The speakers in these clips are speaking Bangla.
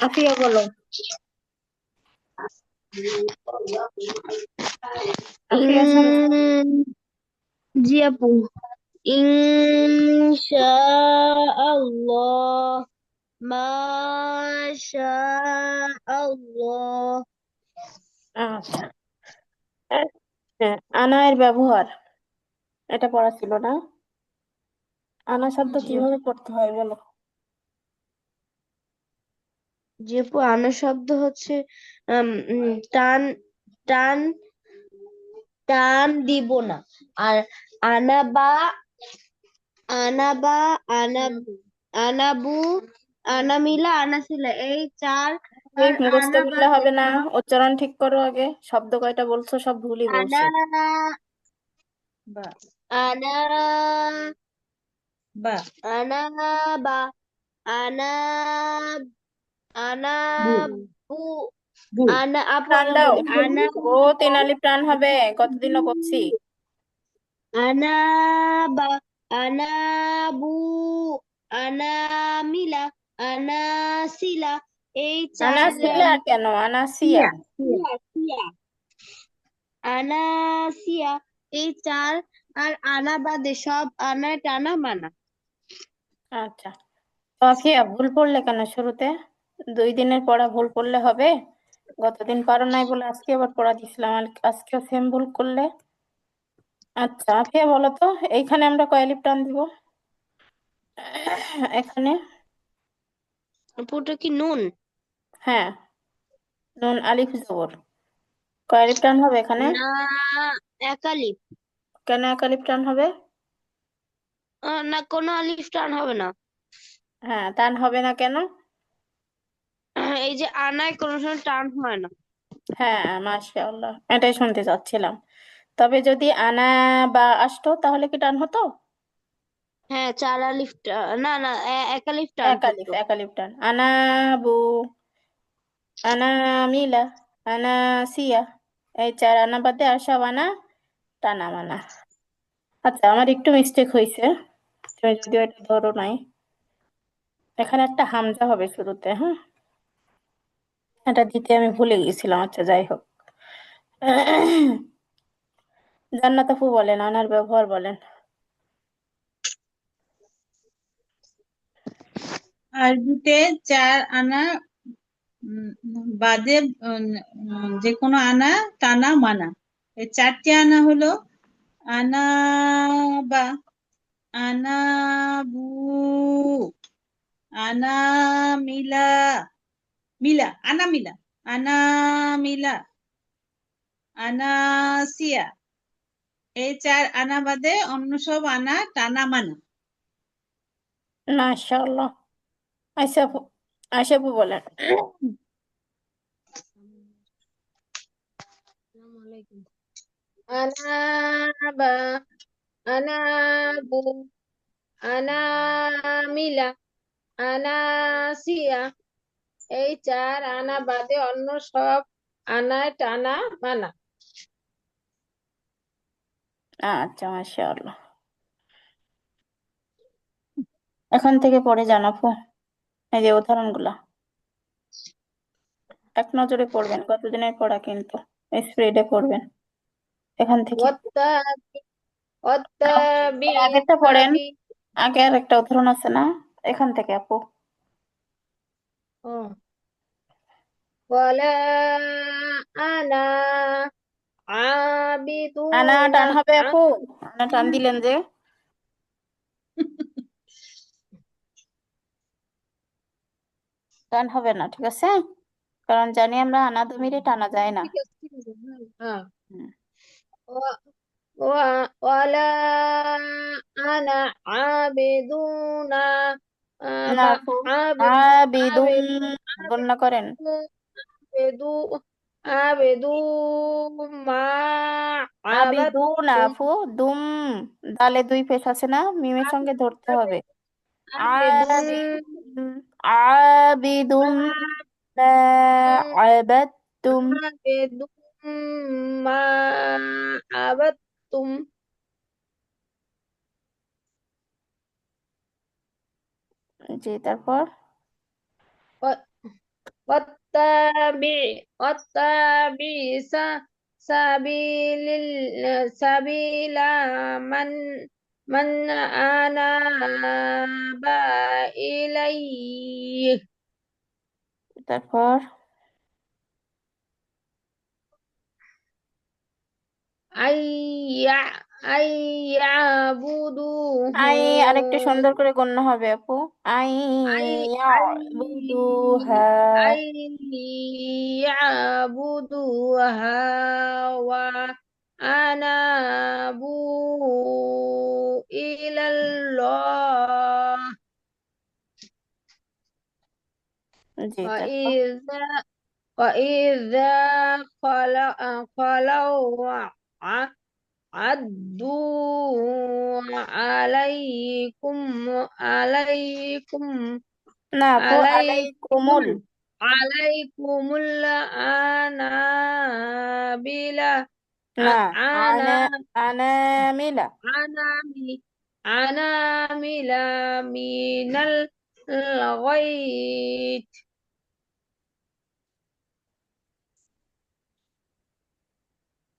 আফিয়া বলো। আফিয়া শুনছো? জি আপু। ইনশাআল্লাহ, মাশাআল্লাহ। আচ্ছা। হ্যাঁ, আনা এর ব্যবহার এটা পড়া ছিল না? আনা শব্দ জি কিভাবে পড়তে হয় বলো? জি আপু, আনা শব্দ হচ্ছে টান টান টান দিব না। আর আনা বা আনা বা আনা আনাবু, আনামিলা, আনাসিলা, এই চার। এই আর মুখস্থ আনা করলে বাদে হবে না, সব উচ্চারণ ঠিক করো আগে। শব্দ কয়টা বলছো সব ভুলই বলছো। আনা বা আনা বা আনা বা আনা আনা বু বু বু আনা আপু, প্রাণ আমি দাও। বলি আনা ও তেনালি প্রাণ হবে, কতদিনও করছি। আনা বা আনা বু আনামিলা, আনাসিলা, এই চার। আনাসিলা কেন, আনাসিয়া। সিয়া সিয়া সিয়া সিয়া আনাসিয়া, এই চার। আর আনা বাদে সব আনায় টানা মানা। আচ্ছা, তো আফিয়া ভুল পড়লে কেন শুরুতে? 2 দিনের পড়া ভুল করলে হবে? গতদিন পারো নাই বলে আজকে আবার পড়া দিছিলাম, আর আজকেও সেম ভুল করলে। আচ্ছা আফিয়া বলো তো, এইখানে আমরা কয় লিপ টান দিব? এখানে? পুরোটা কি নুন? হ্যাঁ, নুন আলিফ জবর। কয় লিপ টান হবে এখানে? না, একালিপ। কেন এক আলিফ টান হবে? না, কোনো আলিফ টান হবে না। হ্যাঁ, টান হবে না কেন? এই যে আনায় কোনো সময় টান হয় না। হ্যাঁ, মাশাআল্লাহ, এটাই শুনতে চাচ্ছিলাম। তবে যদি আনা বা আসতো তাহলে কি টান হতো? হ্যাঁ, চার আলিফ না না, এক আলিফ টান এক আলিফ, হতো। এক আলিফ টান। আনা বু, আনা মিলা, আনা সিয়া, এই চার আনা বাদে আর সব আনা টানা মানা। আচ্ছা, আমার একটু মিস্টেক হয়েছে, তুমি যদিও এটা ধরো নাই। এখানে একটা হামজা হবে শুরুতে, হ্যাঁ, এটা দিতে আমি ভুলে গেছিলাম। আচ্ছা যাই হোক। জান্নাত আপু বলেন, আনার ব্যবহার বলেন। আরবিতে 4 আনা উম, বাদে যে কোনো আনা টানা মানা। এই 4টি আনা হলো আনা বা, আনা বু, আনা মিলা, আনা মিলা, আনা মিলা, আনাসিয়া। এই 4 আনা বাদে অন্য সব আনা টানা মানা। মাশাআল্লাহ। আচ্ছা আপু, আশা আপু বলেন। আসসালামু আলাইকুম। আনা বা আনা বু আনামিলা, আনাসিয়া, এই চার আনা বাদে অন্য সব আনায় টানা মানা। আচ্ছা, মাশাআল্লাহ। এখান থেকে পড়ে যান আপু, এই যে উদাহরণগুলা এক নজরে পড়বেন, কতদিনের পড়া কিন্তু স্পিডে পড়বেন এখান থেকে। ওয়াত্তাবি এর আগেরটা পড়েন, সাবি আগে আর একটা উদাহরণ আছে না, এখান থেকে আপু। ও ওয়ালা আনা আনা আবিদুনা টান হবে আপু, আনা টান দিলেন যে। টান হবে না, ঠিক আছে, কারণ জানি আমরা আনা দমিরে টানা যায় না। ঠিক আছে, ঠিক আছে, হ্যাঁ। হুম। ওয়া- ওয়ালা আনা আবিদুনা না বা আপু, আবিদু আবিদুম আবিদু গণ্য করেন। আবিদু আবিদু মা আবিদু না আবাদতুম আপু, দুম, দালে 2 পেশ আছে না, মিমের সঙ্গে ধরতে হবে। আবিদুম আবিদুম, আবিদুম মা আবাদতুম। আবিদুম মা আবাদতুম। জি তারপর واتبع سبيل من أناب إليه তারপর أن يعبدوه আই আরেকটু সুন্দর করে গণ্য হবে আপু। আই أي ইয়াবুদুহা। أن يعبدوها وأنابوا إلى الله জি তারপর وإذا وإذا خلوا عدوا عليكم না আপু عليكم আলাইকুমুল। عليكم الأنابل না أنا আনামিলা। أنامل من الغيظ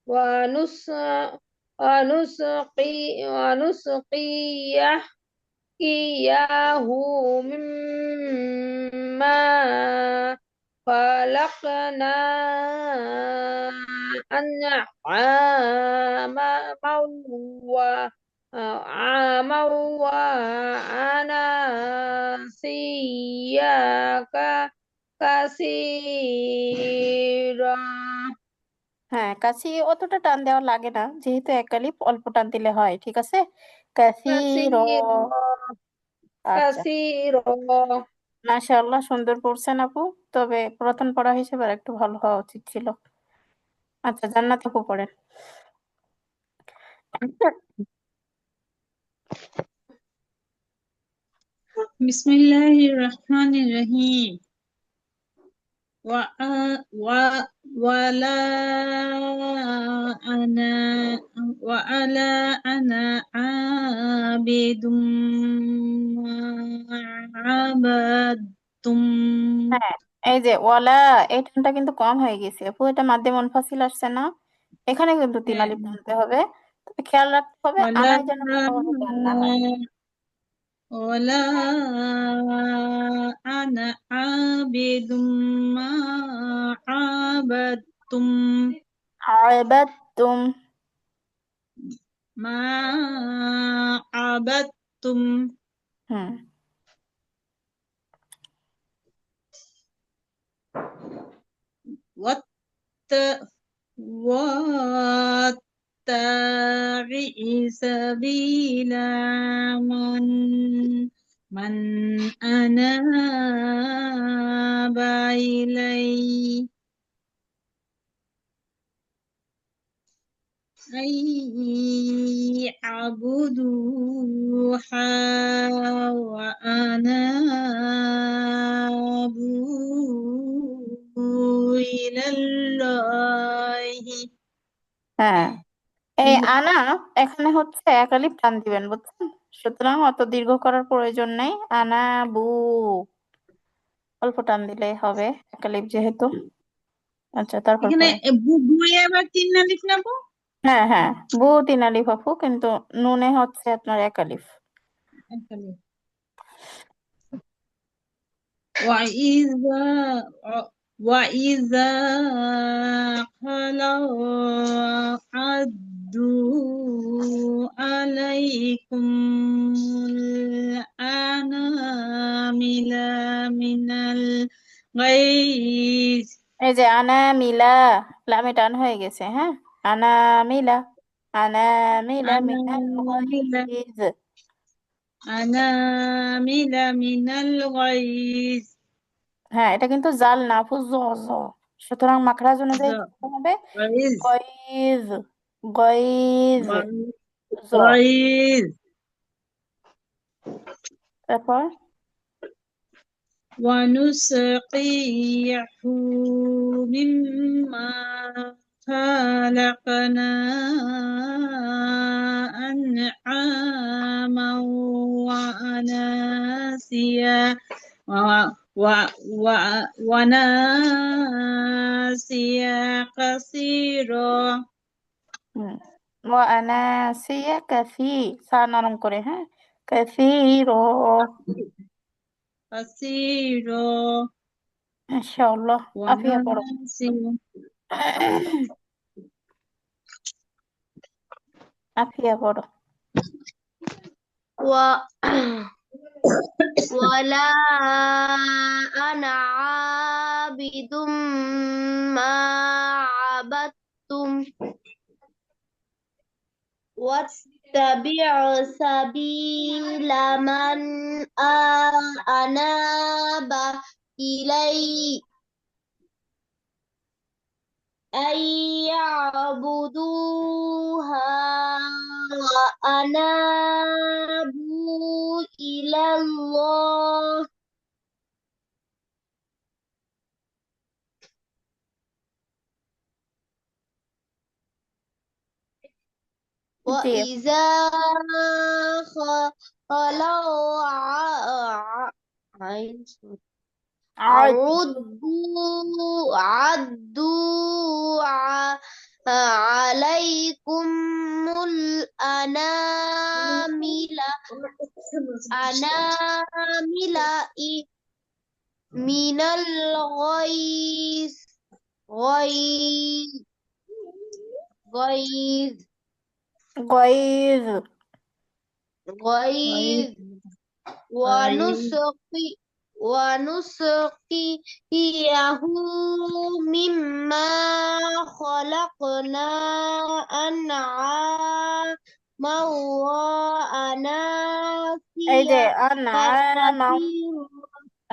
ونس ونسقيه إياه مما خلقنا أنعاما وأنعاما وأناسيا كثيرا হ্যাঁ কাছি অতটা টান দেওয়া লাগে না, যেহেতু একালিপ অল্প টান দিলে হয়, ঠিক আছে। কাসির। كثيرا আচ্ছা, كثيرا মাশাআল্লাহ সুন্দর পড়ছেন আপু। তবে প্রথম পড়া হিসেবে আর একটু ভালো হওয়া উচিত ছিল। আচ্ছা, জান্নাত আপু পড়েন। বিসমিল্লাহির রহমানির রহিম। ولا أنا ولا أنا عابد ما عبدتم হ্যাঁ, এই যে ওয়ালা, এই টানটা কিন্তু কম হয়ে গেছে আপু, এটা মাধ্যম মুনফাসিল আসছে না, এখানে কিন্তু তিন হ্যাঁ, আলিফ টানতে হবে। তবে খেয়াল রাখতে হবে ولا আনায় যেন কোনোভাবে টান না হয়। ولا أنا عابد ما عبدتم আবাদতুম। ما عبدتم হুম। وات واتبع سبيل من أناب إلي أن يعبدوها وأنابوا إلى الله হ্যাঁ, এই আনা এখানে হচ্ছে এক আলিফ টান দিবেন, বুঝছেন। সুতরাং অত দীর্ঘ করার প্রয়োজন নেই। আনা বু অল্প টান দিলেই হবে, এক আলিফ যেহেতু। আচ্ছা, তারপর এখানে পড়েন। বইয়ে আবার তিন না লিখলাম। হ্যাঁ হ্যাঁ, বু তিন আলিফ আপু, কিন্তু নুনে হচ্ছে আপনার এক আলিফ। وإذا وإذا خلوا عدوا عليكم الأنامل من الغيظ এই যে আনা মিলা, লামে টান হয়ে গেছে, হ্যাঁ। আনা মিলা, আনা মিলা মিনাল أنامل গায়জ। أنامل من الغيظ হ্যাঁ, এটা কিন্তু জাল না আপু, জ জ। সুতরাং মাখরাজ অনুযায়ী পড়তে হবে غيظ গয়জ, গয়জ, জ। غيظ তারপর ونسقيه مما خلقنا أنعاما وأناسيا وناسيا كثيرا হুম وأناسيا كثير সা নরম করে হ্যাঁ كثير كثيرا মাশাআল্লাহ আফিয়া পড়ো وناسيا আফিয়া পড়ো و... ولا أنا عابد ما عبدتم واتبع سبيل من أناب إلي أن يعبدوها وأنابوا إلى الله জি وإذا خلوا عد عدوا عليكم الأنامل من الغيظ غيظ غيظ غيظ غيظ ونسقيه مما خلقنا أنعاما এই যে وأناسيا আনআমা كثيرا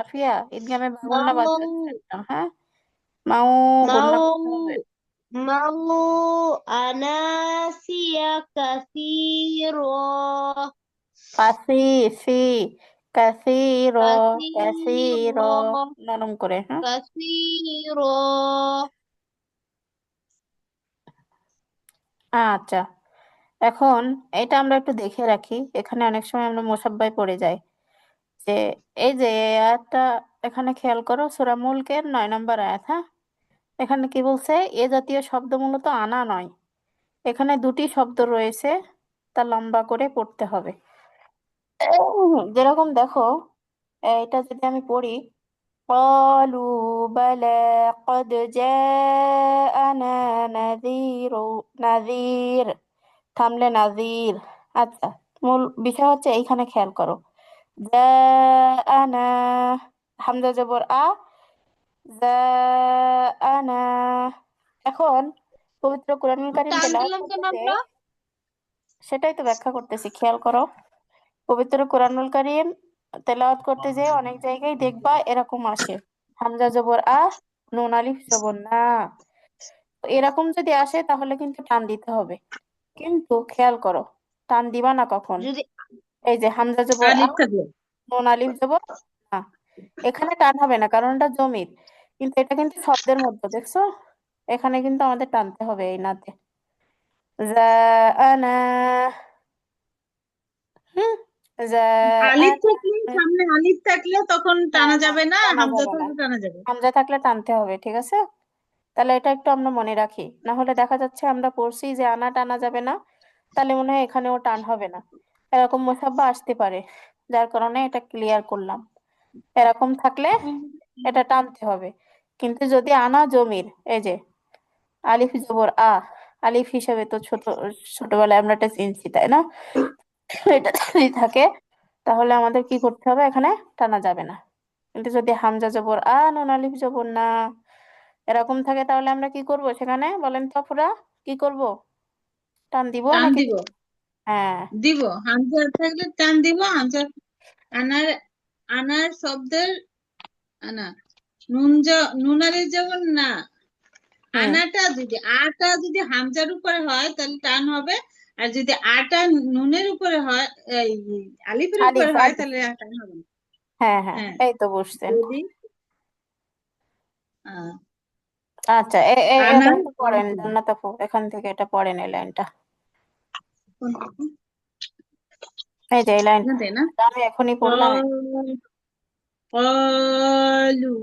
আফিয়া ঈদগামে বাগুন্না مو বাজবে একটা হ্যাঁ মাউ গুন্না করতে হবে مو أناسيا كثيرا কাসি সি কাসিরো কাসিরো كثيرا নরম করে হ্যাঁ كثيرا আচ্ছা এখন এটা আমরা একটু দেখে রাখি এখানে অনেক সময় আমরা মোসাব্বায় পড়ে যাই যে এই যে এই আয়াতটা এখানে খেয়াল করো সূরা মুলকের 9 নম্বর আয়াত হ্যাঁ এখানে কি বলছে এ জাতীয় শব্দ মূলত আনা নয় এখানে দুটি শব্দ রয়েছে তা লম্বা করে পড়তে হবে যেরকম দেখো এটা যদি আমি পড়ি قالوا بلى قد جاءنا نذير نذير থামলে নাজির আচ্ছা মূল বিষয় হচ্ছে এইখানে খেয়াল করো জাআনা হামজা জবর আ জাআনা এখন পবিত্র কোরআনুল কারীম টান তেলাওয়াত দিলাম কেন করতে আমরা? সেটাই তো ব্যাখ্যা করতেছি খেয়াল করো পবিত্র কোরআনুল কারীম তেলাওয়াত করতে যেয়ে অনেক জায়গায় দেখবা এরকম আসে হামজা জবর আ নুন আলিফ জবর না তো এরকম যদি আসে তাহলে কিন্তু টান দিতে হবে কিন্তু খেয়াল করো টান দিবা না কখন যদি এই যে হামজা জবর আ আলিফ থাকবে নুন আলিফ জবর না এখানে টান হবে না কারণ এটা জমির কিন্তু এটা কিন্তু শব্দের মধ্যে দেখছো এখানে কিন্তু আমাদের টানতে হবে এই নাতে জাআনা হুম আলিফ জাআনা থাকলে সামনে আলিফ থাকলে তখন হ্যাঁ টানা হ্যাঁ যাবে না, টানা হামজা যাবে না থাকলে টানা যাবে। হামজা থাকলে টানতে হবে ঠিক আছে তাহলে এটা একটু আমরা মনে রাখি না হলে দেখা যাচ্ছে আমরা পড়ছি যে আনা টানা যাবে না তাহলে মনে হয় এখানেও টান হবে না এরকম মুসাব্বা আসতে পারে যার কারণে এটা ক্লিয়ার করলাম এরকম থাকলে এটা টানতে হবে কিন্তু যদি আনা জমির এই যে আলিফ জবর আ আলিফ হিসেবে তো ছোটবেলায় আমরা এটা চিনছি তাই না এটা যদি থাকে তাহলে আমাদের কি করতে হবে এখানে টানা যাবে না কিন্তু যদি হামজা জবর আ নুন আলিফ জবর না এরকম থাকে তাহলে আমরা কি করব সেখানে বলেন তো আপুরা কি করব টান দিব টান নাকি দিব, হ্যাঁ দিব হামজা থাকলে টান দিব। হামজা আনার আনার শব্দের আনা নুনারের যেমন না, হুম আটা যদি হামজার উপরে হয় তাহলে টান হবে, আর যদি আটা নুনের উপরে হয়, এই আলিফের উপরে আলিফ হয় আলিফ তাহলে টান হবে না। হ্যাঁ হ্যাঁ হ্যাঁ, এই তো বুঝছেন যদি আহ, আচ্ছা এই আনার লাইনটা পড়েন জান্নাত আপু এখান থেকে এটা পড়েন এই লাইনটা এই যে এই লাইনটা তাই না? আমি এখনই পড়লাম قالوا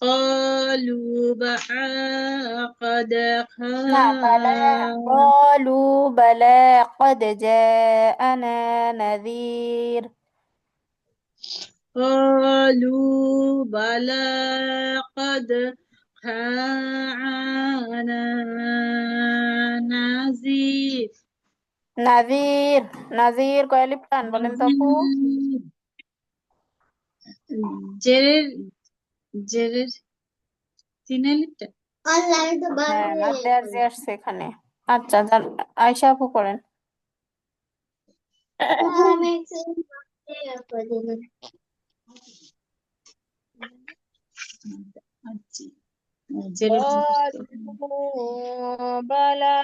قالوا قد না বালা قالوا بلى قد جاءنا نذير قالوا بلى قد جاءنا نذير নাজির নাজির কয়ালি প্রাণ বলেন তো আপু। জেরের জেরের তিন আলিফটা হ্যাঁ মাদ্দে আরজি আসছে এখানে। আচ্ছা আয়শা আপু করেন। আচ্ছা জেরের قالوا بلى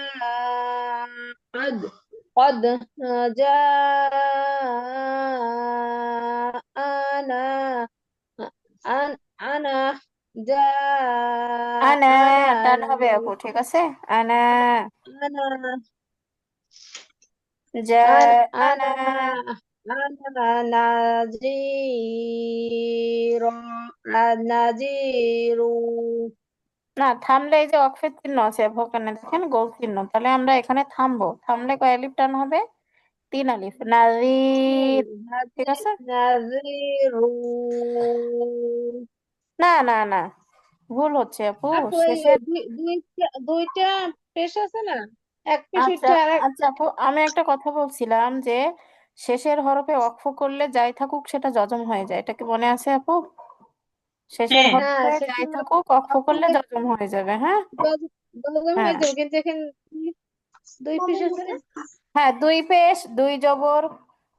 قد جاءنا أنا আনা جاءنا টান হবে আপু, ঠিক আছে। আনা أنا যা أنا আনা نذير نذير না থামলে এই যে অক্ষর চিহ্ন আছে আপু ওখানে দেখেন গোল চিহ্ন, তাহলে আমরা এখানে থামবো, থামলে কয় আলিফ টান হবে? তিন আলিফ। নাজির, ঠিক আছে। نذير না না না ভুল হচ্ছে আপু, আপু এই শেষের। দুইটা পেশ আছে না, এক পেশ আচ্ছা উঠে আর এক আচ্ছা আপু, আমি একটা কথা বলছিলাম যে শেষের হরফে ওয়াকফ করলে যাই থাকুক সেটা জজম হয়ে যায়, এটা কি মনে আছে আপু? শেষের হ্যাঁ হ্যাঁ হরফে সেটা যাই থাকুক ওয়াকফ করলে অক্ষরে জজম হয়ে যাবে। হ্যাঁ গজম হ্যাঁ হয়ে যাবে, কিন্তু এখানে দুই পেশ আছে না। হ্যাঁ, দুই পেশ দুই জবর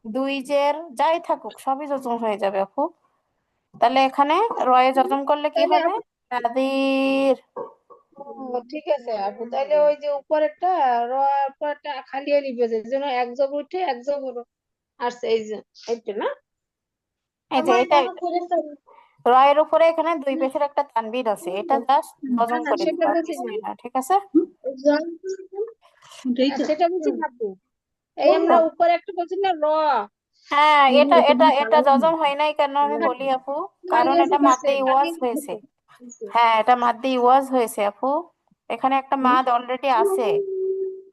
দুই জের যাই থাকুক সবই জজম হয়ে যাবে আপু। তাহলে এখানে রয়ে জজম করলে কি তাহলে হবে? নাদির। ঠিক আছে আপু, তাহলে ওই যে উপরেরটা র পরটা খালি লিখবে, যে যেন এক জবর উঠে এক জবর আসছে, এই যে এইটা না। এই যে এটা রয়ের উপরে এখানে দুই পেশের একটা তানবির আছে, এটা জাস্ট জজম করে সেটা দিবা, আর বলছি কিছুই না, ঠিক আছে। ওটাই তো সেটা বলছি না আপু, এই আমরা উপরে একটা বলছি না র। হ্যাঁ এটা এটা এটা জজম হয় নাই কেন আমি বলি আপু, কারণ এটা মাদ্দে ওয়াজ হয়েছে। হ্যাঁ এটা মাদ্দে ওয়াজ হয়েছে আপু, এখানে একটা মাদ অলরেডি আছে।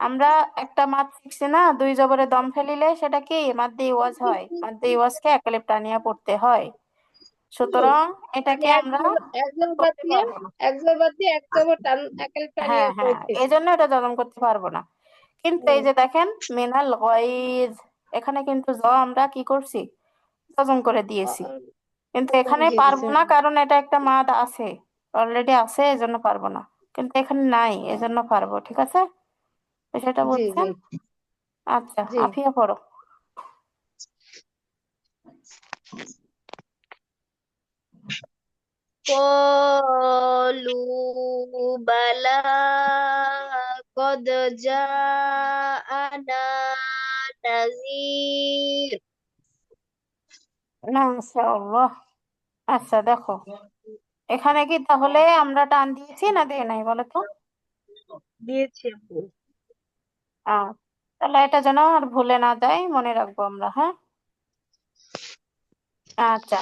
আমরা একটা মাদ শিখছি না, দুই জবরে দম ফেলিলে সেটা কি মাদ্দে ওয়াজ হয়, মাদ্দে ওয়াজকে একালিপ টানিয়া পড়তে হয়, সুতরাং মানে এটাকে আমরা এক জবর বাদ করতে দিয়ে, পারবো না। এক জবর বাদ দিয়ে এক জবর টানিয়ে হ্যাঁ হ্যাঁ এই পড়তেছি। জন্য এটা জজম করতে পারবো না। কিন্তু এই যে দেখেন মিনাল গয়জ, এখানে কিন্তু আমরা কি করছি? জজম করে দিয়েছি। কিন্তু এখানে জি জি পারবো না কারণ এটা একটা মাদ আছে, অলরেডি আছে, এজন্য পারবো না। কিন্তু এখানে নাই এজন্য পারবো, ঠিক আছে, সেটা জি জি বুঝছেন। আচ্ছা জি। আফিয়া পড়ো। قالوا بلى قد جاءنا نذير মাশাআল্লাহ। আচ্ছা দেখো এখানে কি তাহলে আমরা টান দিয়েছি না দেই নাই বলো তো? দিয়েছি আপু। আহ তাহলে এটা যেন আর ভুলে না যায়, মনে রাখবো আমরা, হ্যাঁ। আচ্ছা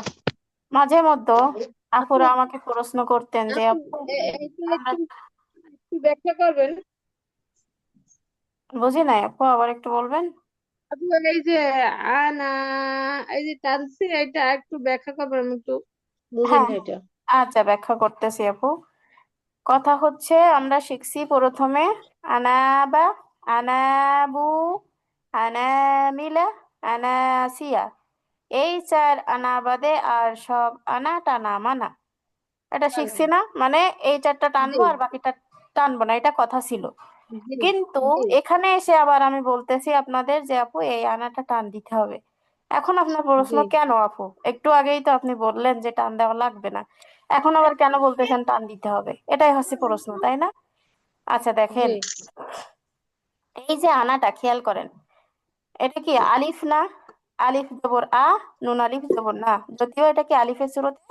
মাঝে মধ্যে আপু আপুরা আমাকে প্রশ্ন করতেন যে আপু আপু এইটা আমরা একটু একটু ব্যাখ্যা করবেন বুঝি নাই আপু, আবার একটু বলবেন। আপু, এই যে আনা, এই যে টানছি, এটা একটু ব্যাখ্যা করবেন, আমি একটু বুঝি হ্যাঁ না এটা। আচ্ছা ব্যাখ্যা করতেছি আপু। কথা হচ্ছে আমরা শিখছি প্রথমে আনাবা, আনাবু, আনামিলা, আনাসিয়া, এই চার আনা বাদে আর সব আনা টানা মানা, এটা শিখছি না, মানে এই চারটা জি টানবো আর বাকিটা টানবো না, এটা কথা ছিল। জি কিন্তু জি এখানে এসে আবার আমি বলতেছি আপনাদের যে আপু এই আনাটা টান দিতে হবে। এখন আপনার প্রশ্ন জি কেন আপু, একটু আগেই তো আপনি বললেন যে টান দেওয়া লাগবে না, এখন আবার কেন বলতেছেন টান দিতে হবে? এটাই হচ্ছে প্রশ্ন, তাই না? আচ্ছা দেখেন জি এই যে আনাটা খেয়াল করেন, এটা কি আলিফ না? আলিফ জবর আ, নুন আলিফ জবর না, যদিও এটা কি আলিফের শুরুতে,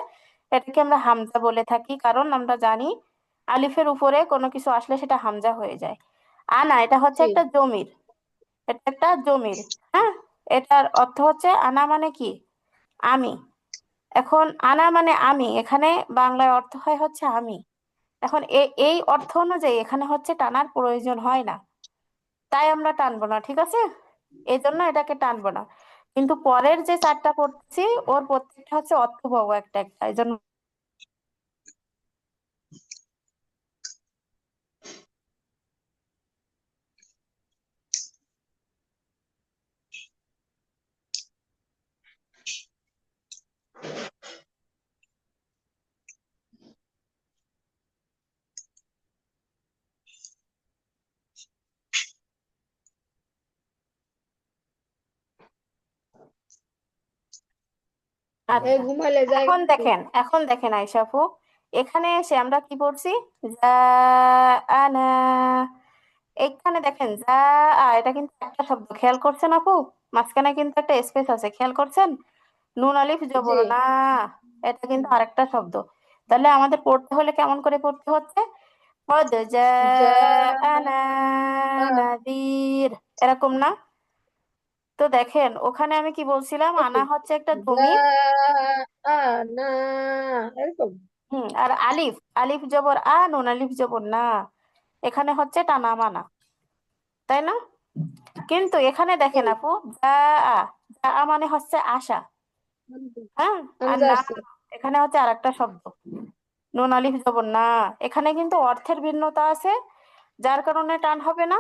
এটাকে আমরা হামজা বলে থাকি, কারণ আমরা জানি আলিফের উপরে কোনো কিছু আসলে সেটা হামজা হয়ে যায়। আনা এটা হচ্ছে জি একটা জমির, এটা একটা জমির। হ্যাঁ এটার অর্থ হচ্ছে আনা মানে কি? আমি। এখন আনা মানে আমি, এখানে বাংলায় অর্থ হয় হচ্ছে আমি। এখন এই অর্থ অনুযায়ী এখানে হচ্ছে টানার প্রয়োজন হয় না, তাই আমরা টানবো না, ঠিক আছে? এই জন্য এটাকে টানবো না। কিন্তু পরের যে চারটা পড়ছি ওর প্রত্যেকটা হচ্ছে অর্থবহ একটা একটা, এই জন্য। এই আচ্ছা, ঘুমাইলে যাই এখন দেখেন আয়েশা আপু, এখানে এসে আমরা কি পড়ছি? যা আনা। এখানে দেখেন যা এটা কিন্তু একটা শব্দ, খেয়াল করছেন আপু? মাঝখানে কিন্তু একটা স্পেস আছে, খেয়াল করছেন? নুন আলিফ জি জবর না, এটা কিন্তু আরেকটা শব্দ। তাহলে আমাদের পড়তে হলে কেমন করে পড়তে হচ্ছে? কদ যা জাআনা নাযীর, এরকম না? তো দেখেন ওখানে আমি কি বলছিলাম, আনা হচ্ছে একটা যা জমির। না এরকম। আর আলিফ, আলিফ জবর নুন আলিফ জবর না, এখানে হচ্ছে টানা মানা, তাই না? কিন্তু এখানে দেখেন আপু, যা যা মানে হচ্ছে আশা। হ্যাঁ, আর হামজা না, আসছে। এখানে হচ্ছে আরেকটা শব্দ, নুন আলিফ জবর না। এখানে কিন্তু অর্থের ভিন্নতা আছে, যার কারণে টান হবে না,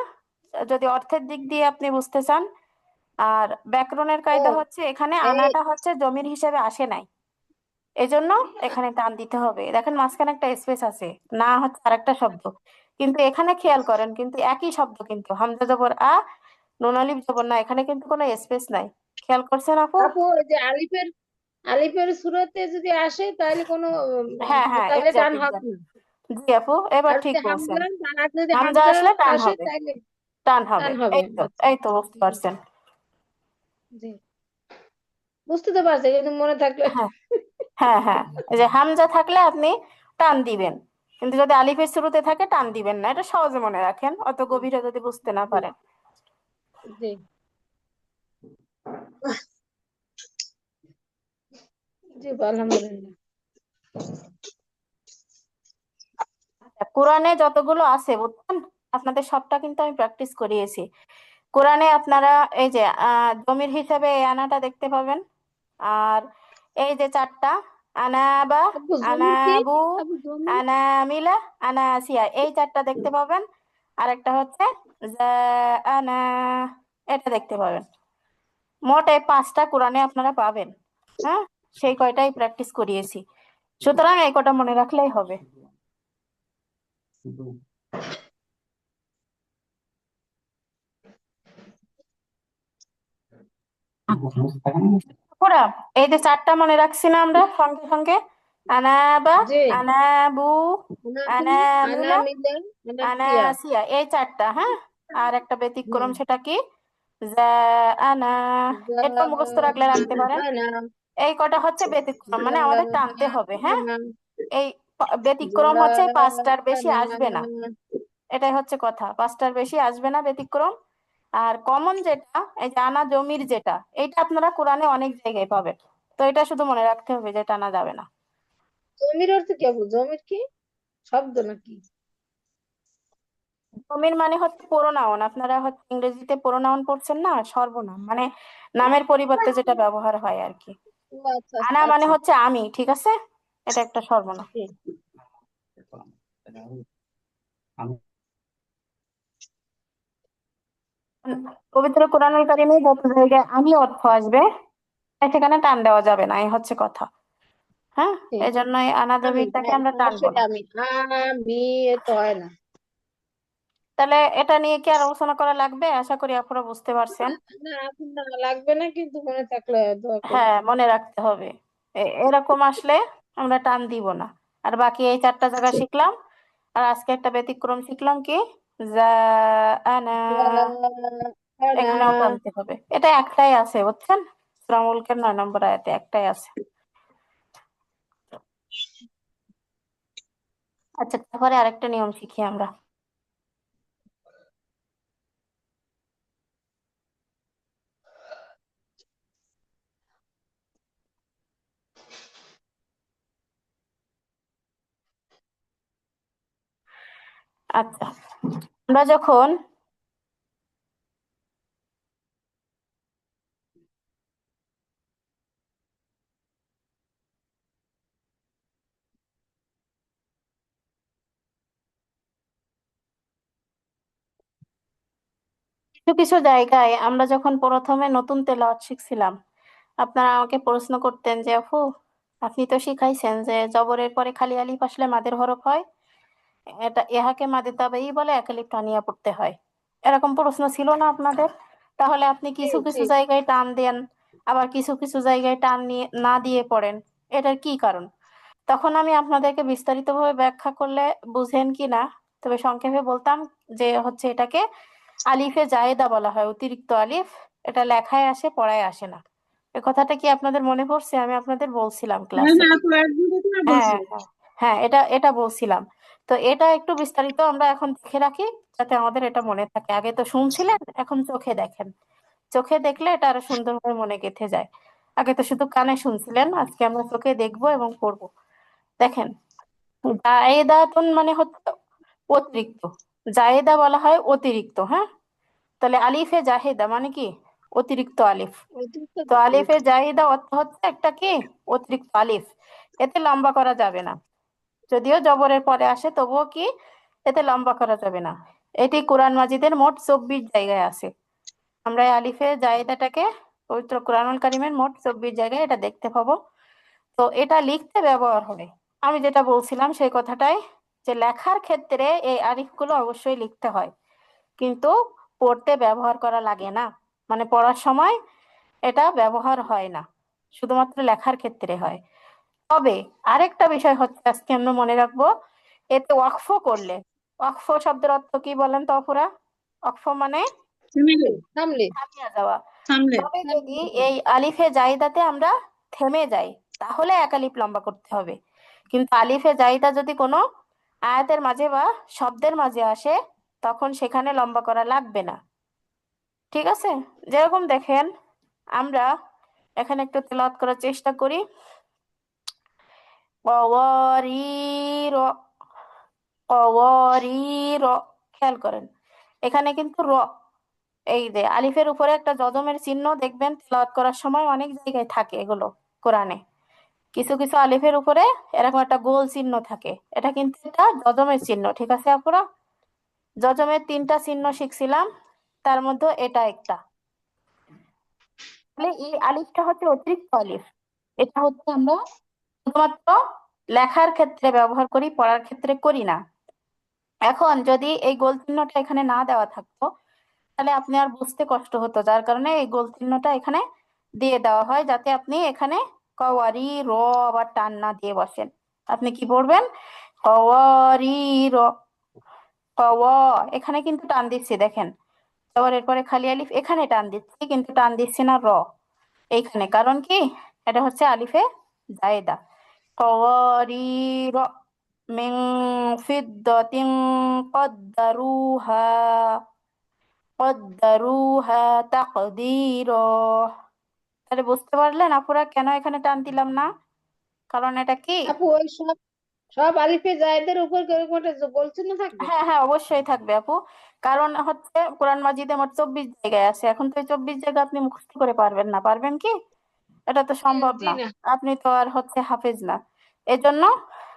যদি অর্থের দিক দিয়ে আপনি বুঝতে চান। আর ব্যাকরণের ও কায়দা হচ্ছে এখানে এই আনাটা হচ্ছে জমির হিসেবে আসে নাই, এজন্য এখানে টান দিতে হবে। দেখেন মাঝখানে একটা স্পেস আছে, না হচ্ছে আরেকটা শব্দ। কিন্তু এখানে খেয়াল করেন, কিন্তু একই শব্দ, কিন্তু হামজা জবর নুন আলিফ জবর না, এখানে কিন্তু কোনো স্পেস নাই। খেয়াল করছেন আপু? আপু, ওই যে আলিফের আলিফের সুরাতে যদি আসে তাহলে কোনো হ্যাঁ হ্যাঁ, তাহলে টান এক্স্যাক্ট হবে এক্স্যাক্ট। না। জি আপু, এবার আর ঠিক যদি বলছেন। হামজা আর যদি হামজা হামজা আসলে টান আসে হবে, তাহলে টান হবে। টান হবে। এই তো, আচ্ছা এই তো বুঝতে পারছেন। জি, বুঝতে তো পারছি কিন্তু মনে থাকলে হ্যাঁ হ্যাঁ হ্যাঁ, এই যে হামজা থাকলে আপনি টান দিবেন, কিন্তু যদি আলিফের শুরুতে থাকে টান দিবেন না, এটা সহজে মনে রাখেন, অত গভীরে যদি বুঝতে না জি পারেন। জি জি, আলহামদুলিল্লাহ। আচ্ছা, কোরআনে যতগুলো আছে বুঝছেন, আপনাদের সবটা কিন্তু আমি প্র্যাকটিস করিয়েছি। কোরআনে আপনারা এই যে জমির হিসাবে এই আনাটা দেখতে পাবেন। আর এই যে চারটা, আনাবা, আপু জমির কি? আনাবু, আপু জমির আনামিলা, আনাসিয়া, এই চারটা দেখতে পাবেন। আর একটা হচ্ছে যা আনা, এটা দেখতে পাবেন। মোট এই পাঁচটা কোরআনে আপনারা পাবেন। হ্যাঁ, সেই কয়টাই প্র্যাকটিস করিয়েছি, সুতরাং এই কটা মনে রাখলেই হবে। পুরা এই যে চারটা মনে রাখছি না আমরা সঙ্গে সঙ্গে? আনাবা, জি, আনাবু, আনাবি, আনামিলা, আনামিলা, আনাসিয়া, আনাসিয়া, এই চারটা। হ্যাঁ, আর একটা ব্যতিক্রম, হুম, সেটা কি? যা আনা, যা এটা মুখস্থ রাখলে রাখতে পারেন। আনা, এই কটা হচ্ছে ব্যতিক্রম, যা মানে আমাদের টানতে হবে। হ্যাঁ, আনা, এই ব্যতিক্রম যা হচ্ছে পাঁচটার বেশি আসবে না, আনা। এটাই হচ্ছে কথা, পাঁচটার বেশি আসবে না ব্যতিক্রম। আর কমন যেটা, এই যে আনা জমির যেটা, এইটা আপনারা কোরআনে অনেক জায়গায় পাবেন। তো এটা শুধু মনে রাখতে হবে যে টানা যাবে না। জমির অর্থ কি আপু? জমির কি শব্দ নাকি? জমির মানে হচ্ছে প্রোনাউন, আপনারা হচ্ছে ইংরেজিতে প্রোনাউন পড়ছেন না, সর্বনাম মানে নামের পরিবর্তে যেটা ব্যবহার হয় আর কি। ও আচ্ছা আনা আচ্ছা মানে আচ্ছা। হচ্ছে আমি, ঠিক আছে? এটা একটা সর্বনাম। জি। পবিত্র কোরআনুল কারিমে যত জায়গায় আমি অর্থ আসবে, সেখানে টান দেওয়া যাবে না, এই হচ্ছে কথা। হ্যাঁ, জি। এই জন্য এই আনা আমি জমিরটাকে আমরা টানবো আসলে না। আমি এ তো হয় না। তাহলে এটা নিয়ে কি আর আলোচনা করা লাগবে? আশা করি আপনারা বুঝতে পারছেন। না এখন না লাগবে না, কিন্তু মনে থাকলে দোয়া করবো। হ্যাঁ, মনে রাখতে হবে। এরকম আসলে আমরা টান দিব না। আর বাকি এই চারটা জায়গা শিখলাম। আর আজকে একটা ব্যতিক্রম শিখলাম কি, যা আনা, না, এখানেও টানতে হবে, এটা একটাই আছে বুঝছেন, সূরা মুলকের 9 নম্বর আয়াতে একটাই আছে। আচ্ছা, তারপরে আরেকটা নিয়ম শিখি আমরা। আচ্ছা, আমরা যখন কিছু কিছু জায়গায় আমরা যখন প্রথমে নতুন তেলাওয়াত শিখছিলাম, আপনারা আমাকে প্রশ্ন করতেন যে আপু, আপনি তো শিখাইছেন যে জবরের পরে খালি আলিফ আসলে মাদের হরফ হয়, এটা ইহাকে মাদে তাবেই বলে, একালিফ টানিয়া পড়তে হয়। এরকম প্রশ্ন ছিল না আপনাদের? তাহলে আপনি কিছু ঠিক কিছু ঠিক। জায়গায় টান দেন, আবার কিছু কিছু জায়গায় টান নিয়ে না দিয়ে পড়েন। এটার কি কারণ? তখন আমি আপনাদেরকে বিস্তারিতভাবে ব্যাখ্যা করলে বুঝেন কি না, তবে সংক্ষেপে বলতাম যে হচ্ছে এটাকে আলিফে জায়েদা বলা হয়, অতিরিক্ত আলিফ। এটা লেখায় আসে, পড়ায় আসে না। এ কথাটা কি আপনাদের মনে পড়ছে? আমি আপনাদের বলছিলাম হ্যাঁ ক্লাসে। হ্যাঁ আপু, একদিন কথা হ্যাঁ, বলছিলেন। হ্যাঁ, হ্যাঁ, এটা এটা বলছিলাম। তো এটা একটু বিস্তারিত আমরা এখন দেখে রাখি, যাতে আমাদের এটা মনে থাকে। আগে তো শুনছিলেন, এখন চোখে দেখেন। চোখে দেখলে এটা আরো সুন্দরভাবে মনে গেঁথে যায়। আগে তো শুধু কানে শুনছিলেন, আজকে আমরা চোখে দেখবো এবং পড়বো। দেখেন, জায়েদাতুন মানে হচ্ছে অতিরিক্ত। জায়েদা বলা হয় অতিরিক্ত, হ্যাঁ। তাহলে আলিফে জাহেদা মানে কি? অতিরিক্ত আলিফ। অতিরিক্ত তো আলিফ। আলিফে জাহিদা অর্থ হচ্ছে একটা কি? অতিরিক্ত আলিফ। এতে লম্বা করা যাবে না। যদিও জবরের পরে আসে, তবুও কি এতে লম্বা করা যাবে না। এটি কোরআন মাজিদের মোট 24 জায়গায় আছে। আমরা এই আলিফে জায়েদাটাকে পবিত্র কোরআনুল কারিমের মোট 24 জায়গায় এটা দেখতে পাবো। তো এটা লিখতে ব্যবহার হবে। আমি যেটা বলছিলাম সেই কথাটাই, যে লেখার ক্ষেত্রে এই আলিফগুলো অবশ্যই লিখতে হয়, কিন্তু পড়তে ব্যবহার করা লাগে না। মানে পড়ার সময় এটা ব্যবহার হয় না, শুধুমাত্র লেখার ক্ষেত্রে হয়। তবে আরেকটা বিষয় হচ্ছে, আজকে আমরা মনে রাখবো, এতে ওয়াকফ করলে, ওয়াকফ শব্দের অর্থ কি বলেন তো অপুরা? ওয়াকফ মানে থামলে। থামলে। থামিয়ে যাওয়া। থামলে। তবে যদি এই আলিফে জাইদাতে আমরা থেমে যাই, তাহলে এক আলিফ লম্বা করতে হবে। কিন্তু আলিফে জাইদা যদি কোনো আয়াতের মাঝে বা শব্দের মাঝে আসে, তখন সেখানে লম্বা করা লাগবে না। ঠিক আছে? যেরকম দেখেন, আমরা এখানে একটু তেলাওয়াত করার চেষ্টা করি। কওয়ারির, কওয়ারির, খেয়াল করেন, এখানে কিন্তু এই যে আলিফের উপরে একটা যজমের চিহ্ন দেখবেন তেলাওয়াত করার সময় অনেক জায়গায় থাকে এগুলো কোরআনে। কিছু কিছু আলিফের উপরে এরকম একটা গোল চিহ্ন থাকে, এটা কিন্তু একটা যজমের চিহ্ন। ঠিক আছে আপুরা? যজমের 3টা চিহ্ন শিখছিলাম, তার মধ্যে এটা একটা। তাহলে এই আলিফটা হচ্ছে অতিরিক্ত আলিফ। এটা হচ্ছে আমরা শুধুমাত্র লেখার ক্ষেত্রে ব্যবহার করি, পড়ার ক্ষেত্রে করি না। এখন যদি এই গোল চিহ্নটা এখানে না দেওয়া থাকতো, তাহলে আপনি আর বুঝতে কষ্ট হতো, যার কারণে এই গোল চিহ্নটা এখানে দিয়ে দেওয়া হয়, যাতে আপনি এখানে কওয়ারি র আবার টান না দিয়ে বসেন। আপনি কি পড়বেন? কওয়ারি র, কওয়া, এখানে কিন্তু টান দিচ্ছি দেখেন। আবার এরপরে খালি আলিফ, এখানে টান দিচ্ছি, কিন্তু টান দিচ্ছি না এইখানে। কারণ কি? এটা হচ্ছে আলিফে জায়েদা। قوارير من فضة قدروها قدروها تقديرا। তাহলে বুঝতে পারলেন আপুরা কেন এখানে টান দিলাম না? কারণ এটা কি? আপু ওই সব সব আলিফে জায়েদের উপর কি ওরকম একটা গোল চিহ্ন থাকবে? হ্যাঁ, হ্যাঁ, অবশ্যই থাকবে আপু। কারণ হচ্ছে কোরআন মাজিদে মোট 24 জায়গায় আছে। এখন তো এই 24 জায়গা আপনি মুখস্থ করে পারবেন না, পারবেন কি? এটা তো সম্ভব জি না। না। আপনি তো আর হচ্ছে হাফেজ না। এজন্য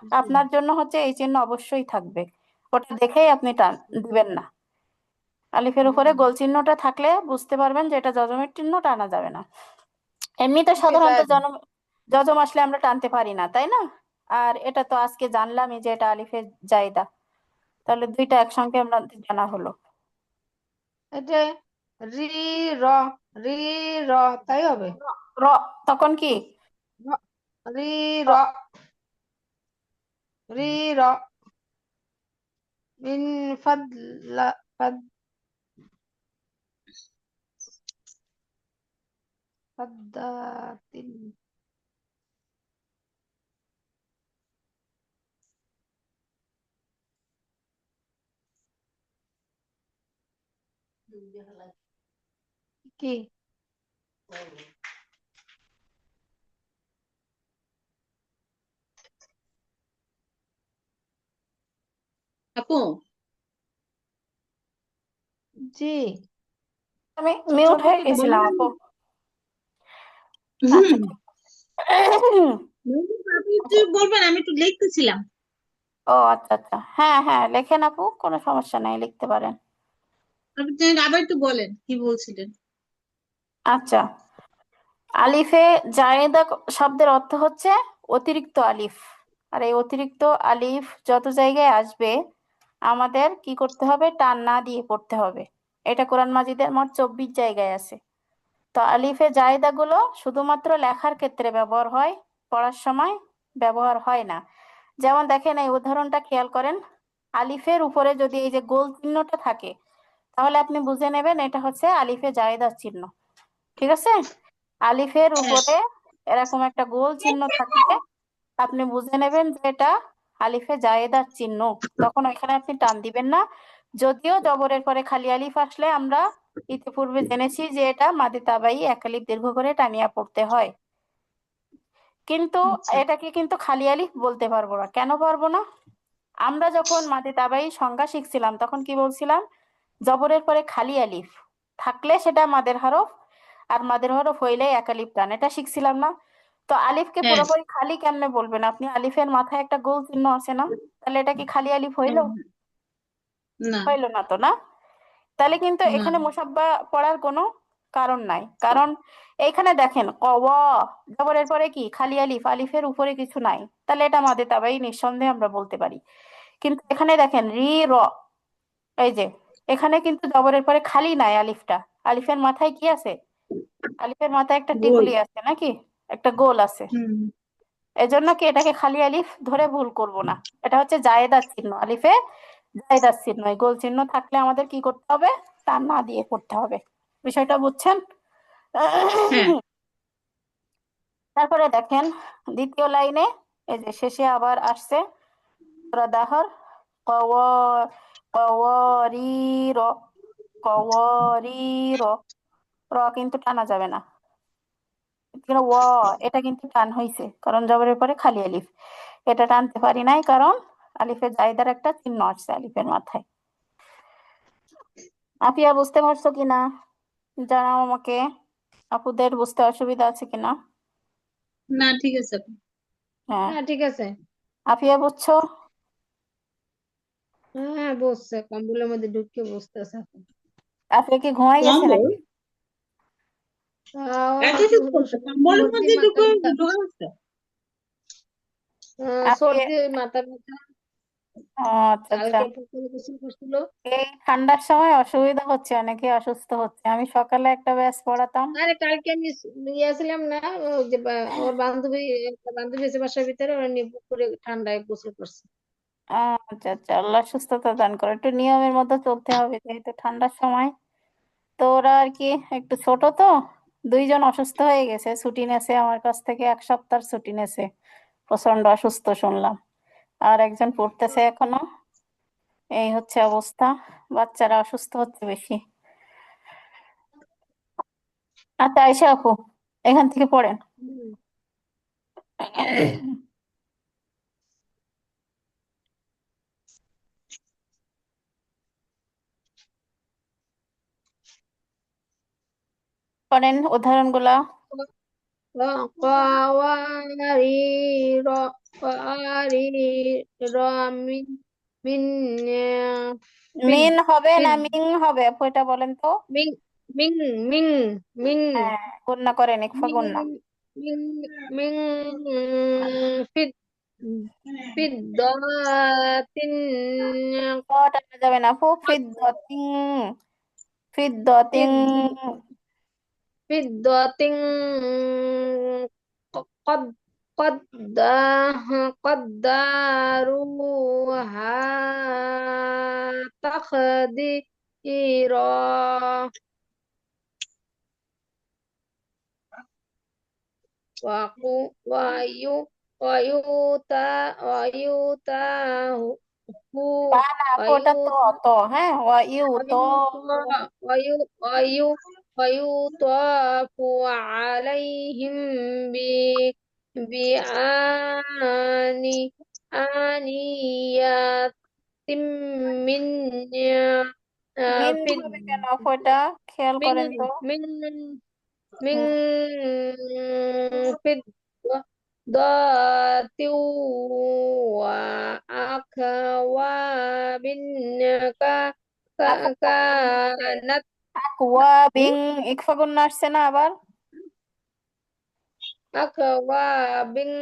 জি। আপনার জন্য হচ্ছে এই চিহ্ন অবশ্যই থাকবে। ওটা দেখেই আপনি টান দিবেন না। আলিফের উপরে হুম। গোল চিহ্নটা থাকলে বুঝতে পারবেন যে এটা যজমের চিহ্ন, টানা যাবে না। এমনিতে আলিফে সাধারণত জায়েদ। যজম আসলে আমরা টানতে পারি না, তাই না? আর এটা তো আজকে জানলামই যে এটা আলিফে জায়দা। তাহলে দুইটা একসঙ্গে আমরা জানা হলো। এটা রি র, রি র, তাই হবে। র, তখন কি? র- রি র, র, রি র, মিন ফাদলা, ফাদ্দাতিন। কি? আপু, জি, আমি মিউট হয়ে সবাইকে গেছিলাম বলেন। আপু। আচ্ছা হুম, ঠিক। আপনি একটু বলবেন, আমি একটু লিখতেছিলাম। ও আচ্ছা আচ্ছা, হ্যাঁ হ্যাঁ লেখেন আপু, কোনো সমস্যা নাই, লিখতে পারেন। আপনি আবার একটু বলেন কি বলছিলেন। আচ্ছা, আলিফে জায়েদা শব্দের অর্থ হচ্ছে অতিরিক্ত আলিফ। আর এই অতিরিক্ত আলিফ যত জায়গায় আসবে আমাদের কি করতে হবে? টান না দিয়ে পড়তে হবে। এটা কোরআন মাজিদের মোট 24 জায়গায় আছে। তো আলিফে জায়েদা গুলো শুধুমাত্র লেখার ক্ষেত্রে ব্যবহার হয়, পড়ার সময় ব্যবহার হয় না। যেমন দেখেন এই উদাহরণটা খেয়াল করেন, আলিফের উপরে যদি এই যে গোল চিহ্নটা থাকে তাহলে আপনি বুঝে নেবেন এটা হচ্ছে আলিফে জায়েদার চিহ্ন। ঠিক আছে? আলিফের হ্যাঁ। উপরে এরকম একটা গোল চিহ্ন থাকলে আপনি বুঝে নেবেন যে এটা আলিফে জায়েদার চিহ্ন। তখন ওইখানে আপনি টান দিবেন না। যদিও জবরের পরে খালি আলিফ আসলে আমরা ইতিপূর্বে জেনেছি যে এটা মাদে তাবাই এক আলিফ দীর্ঘ করে টানিয়া পড়তে হয়। কিন্তু আচ্ছা। এটাকে কিন্তু খালি আলিফ বলতে পারবো না। কেন পারবো না? আমরা যখন মাদে তাবাই সংজ্ঞা শিখছিলাম তখন কি বলছিলাম? জবরের পরে খালি আলিফ থাকলে সেটা মাদের হরফ, আর মাদের হরফ হইলে এক আলিফ টান, এটা শিখছিলাম না? তো আলিফকে হ্যাঁ। পুরোপুরি খালি কেমনে বলবেন আপনি? আলিফের মাথায় একটা গোল চিহ্ন আছে না? তাহলে এটা কি খালি আলিফ হইলো? হ্যাঁ, না। হইলো না তো, না? তাহলে কিন্তু না। এখানে মুসাব্বা পড়ার কোনো কারণ নাই। কারণ এইখানে দেখেন জবরের পরে কি খালি আলিফ, আলিফের উপরে কিছু নাই, তাহলে এটা মাদে তাবাই নিঃসন্দেহে আমরা বলতে পারি। কিন্তু এখানে দেখেন রি র, এই যে এখানে কিন্তু জবরের পরে খালি নাই আলিফটা, আলিফের মাথায় কি আছে? আলিফের মাথায় একটা গোল। টিকুলি আছে নাকি, একটা গোল আছে। হুম। এজন্য কি এটাকে খালি আলিফ ধরে ভুল করব না। এটা হচ্ছে জায়েদার চিহ্ন, আলিফে জায়েদার চিহ্ন। এই গোল চিহ্ন থাকলে আমাদের কি করতে হবে? টান না দিয়ে পড়তে হবে। বিষয়টা বুঝছেন? হ্যাঁ। তারপরে দেখেন দ্বিতীয় লাইনে এই যে শেষে আবার আসছে সূরা দাহর, কওয়া কওয়ারির, কওয়ারির, র কিন্তু টানা যাবে না। কিন্তু এটা কিন্তু টান হইছে কারণ জবরের পরে খালি আলিফ। এটা টানতে পারি নাই কারণ আলিফে জায়দার একটা চিহ্ন আসছে আলিফের মাথায়। আপিয়া বুঝতে পারছো কিনা জানাও আমাকে, আপুদের বুঝতে অসুবিধা আছে কিনা? না, ঠিক আছে। হ্যাঁ, হ্যাঁ ঠিক আছে। আপিয়া বুঝছো? হ্যাঁ বসছে, কম্বলের মধ্যে ঢুকে বসতেছে। আপিয়া কি ঘুমাই গেছে কম্বল নাকি? এত শীত করছে, কম্বলের সর্দি মধ্যে মাথা ব্যথা, ঢোকা হচ্ছে। আপিয়া, সর্দি মাথা ব্যথা, ও আচ্ছা আচ্ছা। কালকে পুকুরে গোসল করছিল। এই ঠান্ডার সময় অসুবিধা হচ্ছে, অনেকে অসুস্থ হচ্ছে। আমি সকালে একটা ব্যাচ পড়াতাম। আরে কালকে আমি গিয়েছিলাম না, ওই যে ওর বান্ধবী, একটা বান্ধবী আছে বাসার ভিতরে, ওরা নিয়ে পুকুরে ঠান্ডায় গোসল করছে। আচ্ছা আচ্ছা, আল্লাহ সুস্থতা দান করে। একটু নিয়মের মধ্যে চলতে হবে যেহেতু ঠান্ডার সময়। তো ওরা আর কি একটু ছোট তো, দুইজন অসুস্থ হয়ে গেছে, ছুটি নেছে আমার কাছ থেকে, 1 সপ্তাহ ছুটি নেছে। প্রচন্ড অসুস্থ শুনলাম। আর একজন পড়তেছে এখনো। এই হচ্ছে অবস্থা, বাচ্চারা অসুস্থ হচ্ছে বেশি। আচ্ছা আয়শা আপু, এখান থেকে পড়েন। হুম। পড়েন উদাহরণগুলা। قوارير قوارير من من মিন হবে না فضة মিং হবে আপু, এটা বলেন তো। من من من من হ্যাঁ, গুণনা করেন, ইকফা من গুণনা। من من فض فضة টানা যাবে না আপু, ফিদ্দতিং, ফিদ্দতিং। فضة قد قد قدروها تقديرا ويو ويؤتى ويؤتاه তা না আপু, ওটা তো ويؤتى তো হ্যাঁ, ওয়া ইউ তো। ويطاف عليهم بآنية من মিন ফি হবে কেন আপু, এটা খেয়াল মিন করেন তো। মিন মিন হুম, ফিদ দাতিউ ওয়া আখওয়াবিন কা কানাত আকওয়া বিং ইকফা গুন্না আসছে না আবার? আখওয়াবিন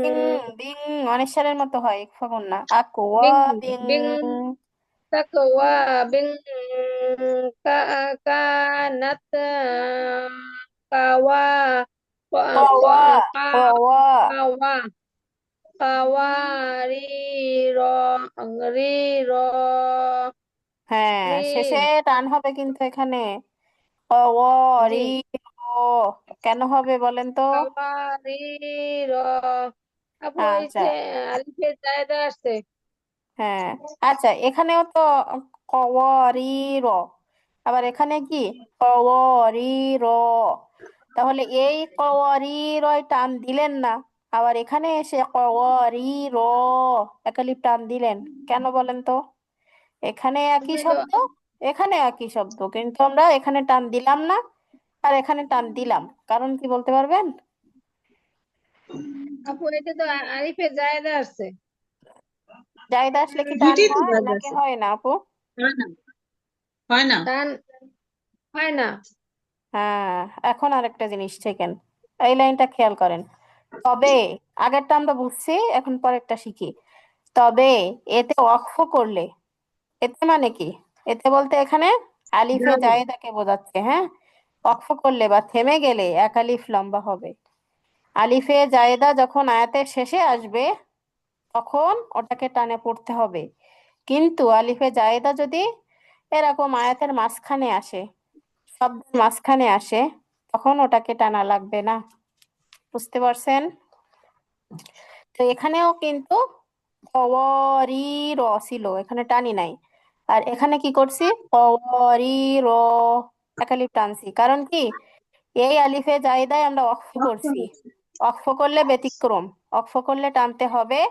বিং বিং অনেশ্বরের মতো হয়, ইকফা গুন্না, আকওয়া বিং বিং। বিং তাকওয়াবিন কানাত কাওয়া কওয়া কওয়া কাওয়া কাওয়ারির রির হ্যাঁ, শেষে রির টান হবে কিন্তু এখানে। কওয়া জি রি র। কেন হবে বলেন তো? কাওয়ারির আপু এই আচ্ছা, যে আলিফের জায়গা আসছে হ্যাঁ, আচ্ছা, এখানেও তো কওয়ারি র, আবার এখানে কি কওয়ারি র, তাহলে এই কওয়ারি রয় টান দিলেন না, আবার এখানে এসে কওয়ারি র একালিপ টান দিলেন, কেন বলেন তো? এখানে একই আপনি তো শব্দ, এখানে একই শব্দ, কিন্তু আমরা এখানে টান দিলাম না আর এখানে টান দিলাম, কারণ কি বলতে পারবেন? আপু এটা তো আলিফের জায়গা আসছে জায়দা আসলে কি টান দুইটাই তো হয় জায়গা নাকি আছে, হয় না আপু? হয় না? হয় না। টান হয় না হ্যাঁ, এখন আরেকটা জিনিস শেখেন, এই লাইনটা খেয়াল করেন। তবে আগেরটা আমরা বুঝছি, এখন পরেরটা শিখি। তবে এতে ওয়াকফ করলে, এতে মানে কি? এতে বলতে এখানে আলিফে যাবে। জায়েদাকে বোঝাচ্ছে, হ্যাঁ। ওয়াকফ করলে বা থেমে গেলে এক আলিফ লম্বা হবে। আলিফে জায়েদা যখন আয়াতের শেষে আসবে তখন ওটাকে টানে পড়তে হবে, কিন্তু আলিফে জায়েদা যদি এরকম আয়াতের মাঝখানে আসে, শব্দের মাঝখানে আসে, তখন ওটাকে টানা লাগবে না। বুঝতে পারছেন? তো এখানেও কিন্তু কওয়ারি র ছিল, এখানে টানি নাই, আর এখানে কি করছি, কওয়ারি র একালিফ টানছি, কারণ কি এই আলিফে জায়দায় আমরা ওয়াকফ করছি। ওয়াকফ করলে ব্যতিক্রম, ওয়াকফ করলে টানতে হবে,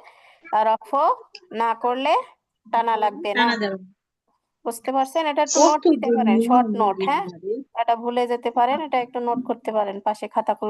আর ওয়াকফ না করলে টানা লাগবে না। টানা যাবে না। বুঝতে পারছেন? এটা একটু নোট কত নিতে পারেন, শর্ট নোট, হ্যাঁ, এটা ভুলে যেতে পারেন, এটা একটু নোট করতে পারেন পাশে খাতা কলম